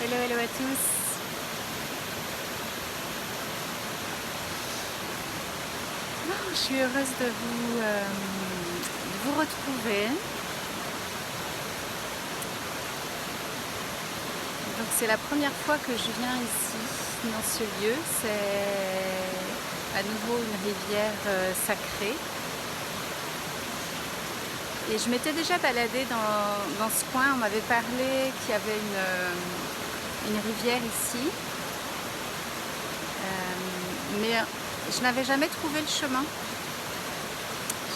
Hello, hello à tous. Je suis heureuse de vous retrouver. Donc c'est la première fois que je viens ici, dans ce lieu. C'est à nouveau une rivière sacrée. Et je m'étais déjà baladée dans ce coin. On m'avait parlé qu'il y avait une rivière ici. Mais je n'avais jamais trouvé le chemin.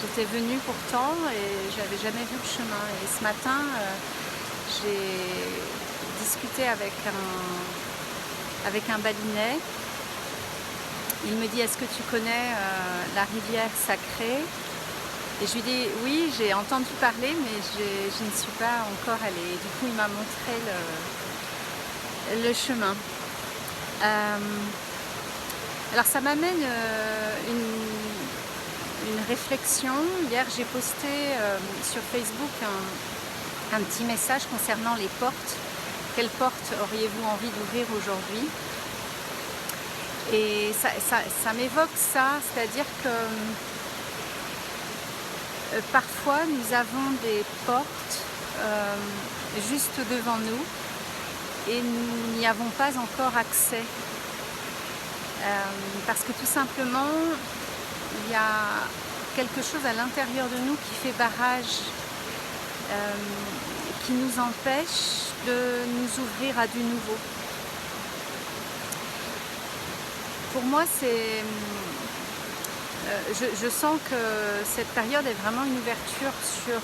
J'étais venue pourtant et j'avais jamais vu le chemin. Et ce matin, j'ai discuté avec un Balinais. Il me dit: est-ce que tu connais la rivière sacrée? Et je lui dis: oui, j'ai entendu parler, mais je ne suis pas encore allée. Et du coup, il m'a montré le chemin. Alors ça m'amène une réflexion. Hier, j'ai posté sur Facebook un petit message concernant les portes. Quelle porte auriez-vous envie d'ouvrir aujourd'hui? Et ça m'évoque ça, c'est-à-dire que parfois nous avons des portes juste devant nous et nous n'y avons pas encore accès. Parce que tout simplement, il y a quelque chose à l'intérieur de nous qui fait barrage, qui nous empêche de nous ouvrir à du nouveau. Pour moi, je sens que cette période est vraiment une ouverture sur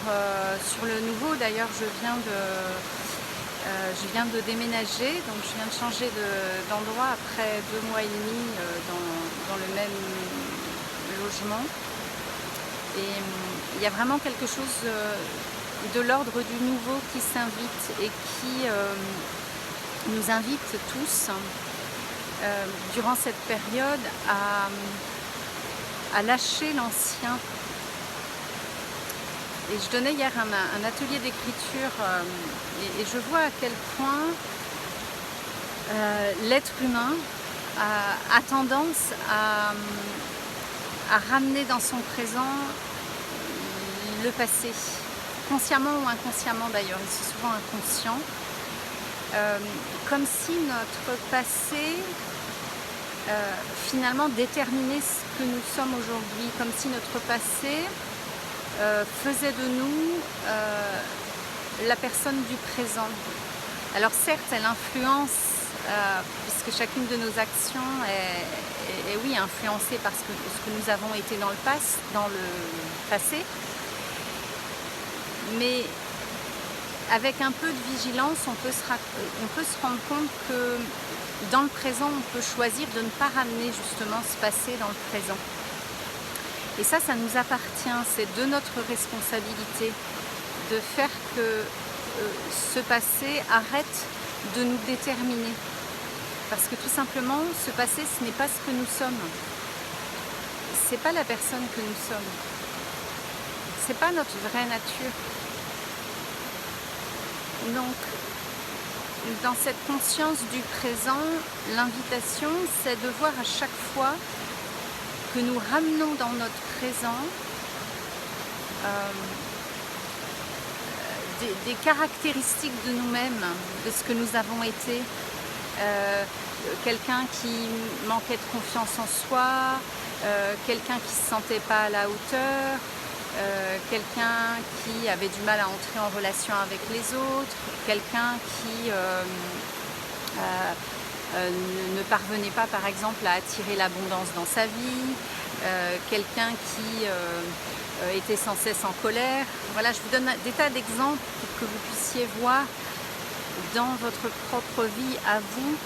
le nouveau. D'ailleurs, je viens de déménager, donc je viens de changer d'endroit après 2 mois et demi dans le même logement. Et il y a vraiment quelque chose de l'ordre du nouveau qui s'invite et qui nous invite tous durant cette période à lâcher l'ancien. Et je donnais hier un atelier d'écriture et je vois à quel point l'être humain a tendance à ramener dans son présent le passé, consciemment ou inconsciemment d'ailleurs, et c'est souvent inconscient, comme si notre passé finalement déterminait ce que nous sommes aujourd'hui, comme si notre passé faisait de nous la personne du présent. Alors certes, elle influence, puisque chacune de nos actions est oui, influencée par ce que nous avons été dans le passé, mais avec un peu de vigilance, on peut se rendre compte que dans le présent, on peut choisir de ne pas ramener justement ce passé dans le présent. Et ça nous appartient, c'est de notre responsabilité de faire que ce passé arrête de nous déterminer. Parce que tout simplement, ce passé, ce n'est pas ce que nous sommes. C'est pas la personne que nous sommes. C'est pas notre vraie nature. Donc, dans cette conscience du présent, l'invitation, c'est de voir à chaque fois que nous ramenons dans notre présent des caractéristiques de nous-mêmes, de ce que nous avons été. Quelqu'un qui manquait de confiance en soi, quelqu'un qui ne se sentait pas à la hauteur, quelqu'un qui avait du mal à entrer en relation avec les autres, quelqu'un qui ne parvenait pas par exemple à attirer l'abondance dans sa vie, quelqu'un qui était sans cesse en colère. Voilà, je vous donne des tas d'exemples pour que vous puissiez voir dans votre propre vie à vous,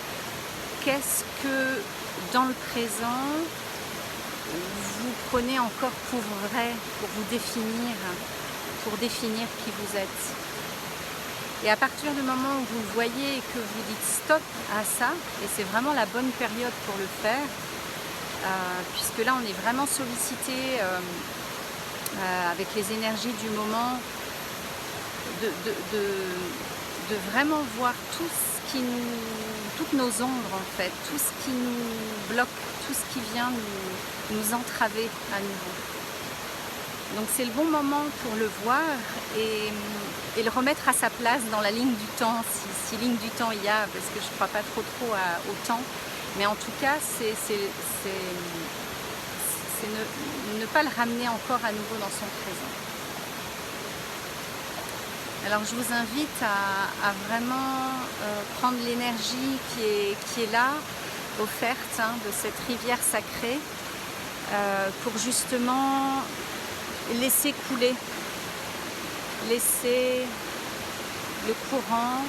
qu'est-ce que dans le présent vous prenez encore pour vrai, pour vous définir, pour définir qui vous êtes. Et à partir du moment où vous le voyez et que vous dites stop à ça, et c'est vraiment la bonne période pour le faire, puisque là on est vraiment sollicité avec les énergies du moment, de vraiment voir tout ce toutes nos ombres en fait, tout ce qui nous bloque, tout ce qui vient nous entraver à nouveau. Donc c'est le bon moment pour le voir et le remettre à sa place dans la ligne du temps, si ligne du temps il y a, parce que je ne crois pas trop au temps. Mais en tout cas, c'est ne pas le ramener encore à nouveau dans son présent. Alors je vous invite à vraiment prendre l'énergie qui est là, offerte de cette rivière sacrée, pour justement laisser couler, laisser le courant,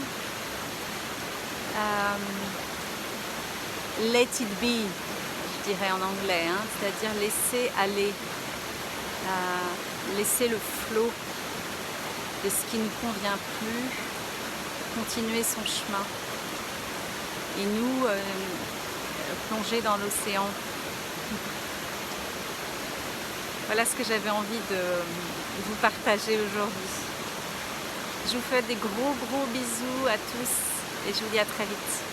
let it be, je dirais en anglais, c'est-à-dire laisser aller, laisser le flot de ce qui ne nous convient plus, continuer son chemin et nous plonger dans l'océan. Voilà ce que j'avais envie de vous partager aujourd'hui. Je vous fais des gros bisous à tous et je vous dis à très vite.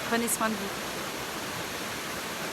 Prenez soin de vous.